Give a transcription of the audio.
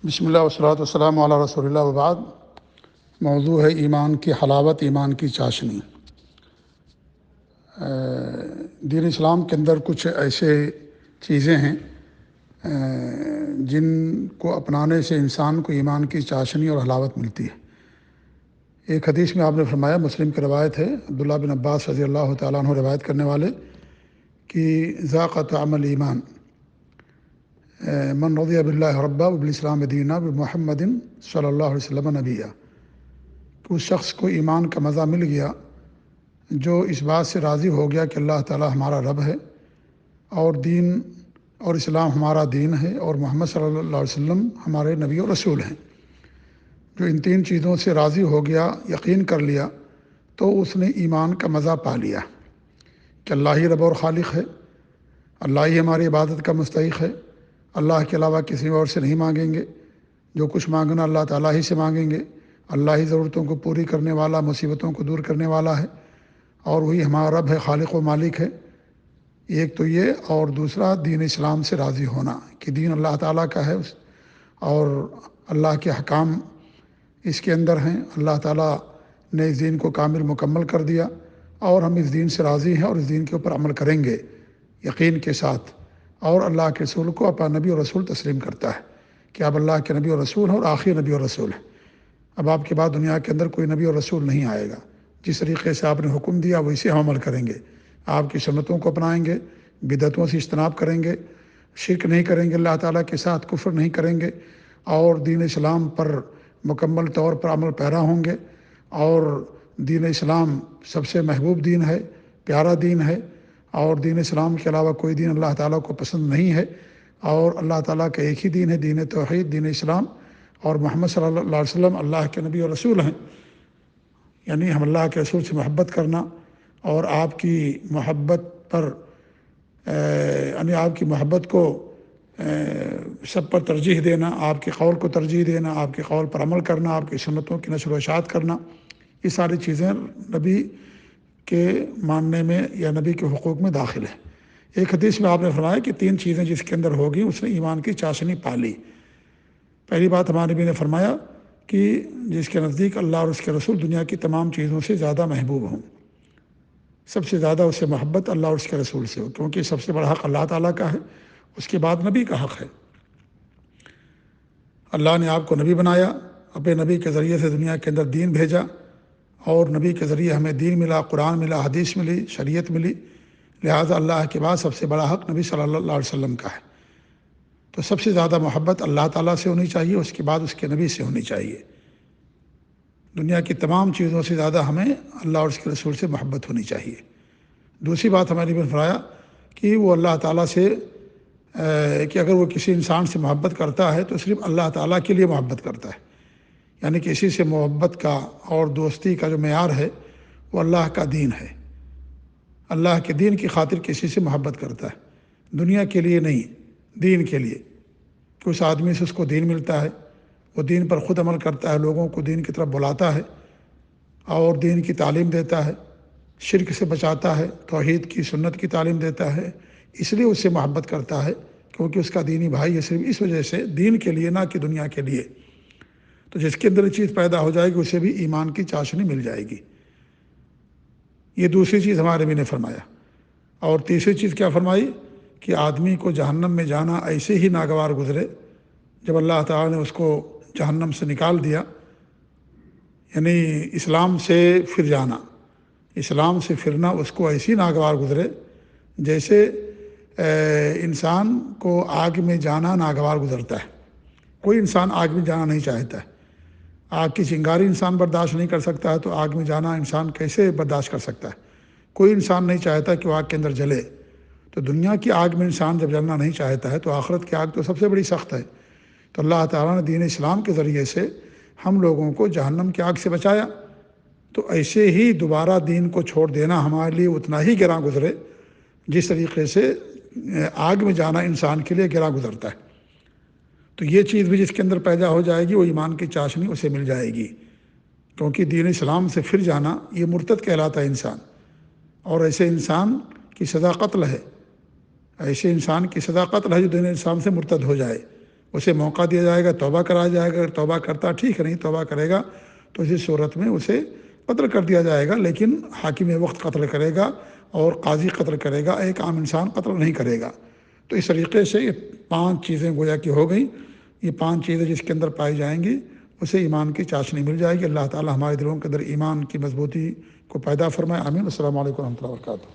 بسم اللہ والصلاۃ والسلام علی رسول اللہ وبعد۔ موضوع ہے ایمان کی حلاوت، ایمان کی چاشنی۔ دین اسلام کے اندر کچھ ایسے چیزیں ہیں جن کو اپنانے سے انسان کو ایمان کی چاشنی اور حلاوت ملتی ہے۔ ایک حدیث میں آپ نے فرمایا، مسلم کی روایت ہے، عبداللہ بن عباس رضی اللہ تعالیٰ عنہ روایت کرنے والے، کہ ذاق طعم الایمان من رضی باللہ ربا وبالاسلام دینا بمحمد صلی اللہ علیہ وسلم نبیہ، کہ اس شخص کو ایمان کا مزہ مل گیا جو اس بات سے راضی ہو گیا کہ اللہ تعالی ہمارا رب ہے، اور دین اور اسلام ہمارا دین ہے، اور محمد صلی اللہ علیہ وسلم ہمارے نبی اور رسول ہیں۔ جو ان تین چیزوں سے راضی ہو گیا، یقین کر لیا، تو اس نے ایمان کا مزہ پا لیا کہ اللہ ہی رب اور خالق ہے، اللہ ہی ہماری عبادت کا مستحق ہے، اللہ کے علاوہ کسی اور سے نہیں مانگیں گے، جو کچھ مانگنا اللہ تعالیٰ ہی سے مانگیں گے، اللہ ہی ضرورتوں کو پوری کرنے والا، مصیبتوں کو دور کرنے والا ہے، اور وہی ہمارا رب ہے، خالق و مالک ہے۔ ایک تو یہ، اور دوسرا دین اسلام سے راضی ہونا کہ دین اللہ تعالیٰ کا ہے، اور اللہ کے حکام اس کے اندر ہیں، اللہ تعالیٰ نے اس دین کو کامل مکمل کر دیا، اور ہم اس دین سے راضی ہیں اور اس دین کے اوپر عمل کریں گے یقین کے ساتھ، اور اللہ کے رسول کو اپنا نبی اور رسول تسلیم کرتا ہے کہ آپ اللہ کے نبی اور رسول ہیں اور آخری نبی اور رسول ہیں۔ اب آپ کے بعد دنیا کے اندر کوئی نبی اور رسول نہیں آئے گا۔ جس طریقے سے آپ نے حکم دیا ویسے ہم عمل کریں گے، آپ کی سنتوں کو اپنائیں گے، بدعتوں سے اجتناب کریں گے، شرک نہیں کریں گے اللہ تعالیٰ کے ساتھ، کفر نہیں کریں گے، اور دین اسلام پر مکمل طور پر عمل پیرا ہوں گے۔ اور دین اسلام سب سے محبوب دین ہے، پیارا دین ہے، اور دین اسلام کے علاوہ کوئی دین اللہ تعالیٰ کو پسند نہیں ہے، اور اللہ تعالیٰ کا ایک ہی دین ہے، دین توحید، دین اسلام، اور محمد صلی اللہ علیہ وسلم اللہ کے نبی اور رسول ہیں۔ یعنی ہم اللہ کے رسول سے محبت کرنا، اور آپ کی محبت پر یعنی آپ کی محبت کو سب پر ترجیح دینا، آپ کے قول کو ترجیح دینا، آپ کے قول پر عمل کرنا، آپ کی سنتوں کی نشر و اشاعت کرنا، یہ ساری چیزیں نبی کے ماننے میں یا نبی کے حقوق میں داخل ہے۔ ایک حدیث میں آپ نے فرمایا کہ تین چیزیں جس کے اندر ہوگی اس نے ایمان کی چاشنی پا لی۔ پہلی بات ہمارے نبی نے فرمایا کہ جس کے نزدیک اللہ اور اس کے رسول دنیا کی تمام چیزوں سے زیادہ محبوب ہوں، سب سے زیادہ اس سے محبت اللہ اور اس کے رسول سے ہو، کیونکہ سب سے بڑا حق اللہ تعالیٰ کا ہے، اس کے بعد نبی کا حق ہے۔ اللہ نے آپ کو نبی بنایا، اپنے نبی کے ذریعے سے دنیا کے اندر دین بھیجا، اور نبی کے ذریعے ہمیں دین ملا، قرآن ملا، حدیث ملی، شریعت ملی، لہٰذا اللہ کے بعد سب سے بڑا حق نبی صلی اللہ علیہ وسلم کا ہے۔ تو سب سے زیادہ محبت اللہ تعالیٰ سے ہونی چاہیے، اس کے بعد اس کے نبی سے ہونی چاہیے۔ دنیا کی تمام چیزوں سے زیادہ ہمیں اللہ اور اس کے رسول سے محبت ہونی چاہیے۔ دوسری بات ہماری نبی نے فرمایا کہ وہ اللہ تعالیٰ سے کہ اگر وہ کسی انسان سے محبت کرتا ہے تو صرف اللہ تعالیٰ کے لیے محبت کرتا ہے، یعنی کسی سے محبت کا اور دوستی کا جو معیار ہے وہ اللہ کا دین ہے، اللہ کے دین کی خاطر کسی سے محبت کرتا ہے، دنیا کے لیے نہیں، دین کے لیے، کہ اس آدمی سے اس کو دین ملتا ہے، وہ دین پر خود عمل کرتا ہے، لوگوں کو دین کی طرف بلاتا ہے اور دین کی تعلیم دیتا ہے، شرک سے بچاتا ہے، توحید کی سنت کی تعلیم دیتا ہے، اس لیے اس سے محبت کرتا ہے کیونکہ اس کا دینی بھائی ہے، صرف اس وجہ سے، دین کے لیے، نہ کہ دنیا کے لیے۔ تو جس کے اندر یہ چیز پیدا ہو جائے گی اسے بھی ایمان کی چاشنی مل جائے گی۔ یہ دوسری چیز ہمارے نبی نے فرمایا۔ اور تیسری چیز کیا فرمائی کہ آدمی کو جہنم میں جانا ایسے ہی ناگوار گزرے، جب اللہ تعالیٰ نے اس کو جہنم سے نکال دیا، یعنی اسلام سے پھر جانا، اسلام سے پھرنا اس کو ایسی ناگوار گزرے جیسے انسان کو آگ میں جانا ناگوار گزرتا ہے۔ کوئی انسان آگ میں جانا نہیں چاہتا ہے، آگ کی چنگاری انسان برداشت نہیں کر سکتا ہے، تو آگ میں جانا انسان کیسے برداشت کر سکتا ہے؟ کوئی انسان نہیں چاہتا کہ وہ آگ کے اندر جلے۔ تو دنیا کی آگ میں انسان جب جلنا نہیں چاہتا ہے تو آخرت کی آگ تو سب سے بڑی سخت ہے۔ تو اللہ تعالیٰ نے دین اسلام کے ذریعے سے ہم لوگوں کو جہنم کی آگ سے بچایا، تو ایسے ہی دوبارہ دین کو چھوڑ دینا ہمارے لیے اتنا ہی گراں گزرے جس طریقے سے آگ میں جانا انسان کے لیے گراں گزرتا ہے۔ تو یہ چیز بھی جس کے اندر پیدا ہو جائے گی وہ ایمان کی چاشنی اسے مل جائے گی، کیونکہ دین اسلام سے پھر جانا یہ مرتد کہلاتا ہے انسان، اور ایسے انسان کی سزا قتل ہے، ایسے انسان کی سزا قتل ہے جو دین اسلام سے مرتد ہو جائے، اسے موقع دیا جائے گا، توبہ کرایا جائے گا، اگر توبہ کرتا ٹھیک ہے، نہیں توبہ کرے گا تو اسی صورت میں اسے قتل کر دیا جائے گا، لیکن حاکم وقت قتل کرے گا اور قاضی قتل کرے گا، ایک عام انسان قتل نہیں کرے گا۔ تو اس طریقے سے یہ 5 چیزیں گویا کہ ہو گئیں، یہ 5 چیزیں جس کے اندر پائی جائیں گی اسے ایمان کی چاشنی مل جائے گی۔ اللہ تعالی ہمارے دلوں کے اندر ایمان کی مضبوطی کو پیدا فرمائے، آمین۔ السلام علیکم و رحمۃ اللہ وبرکاتہ۔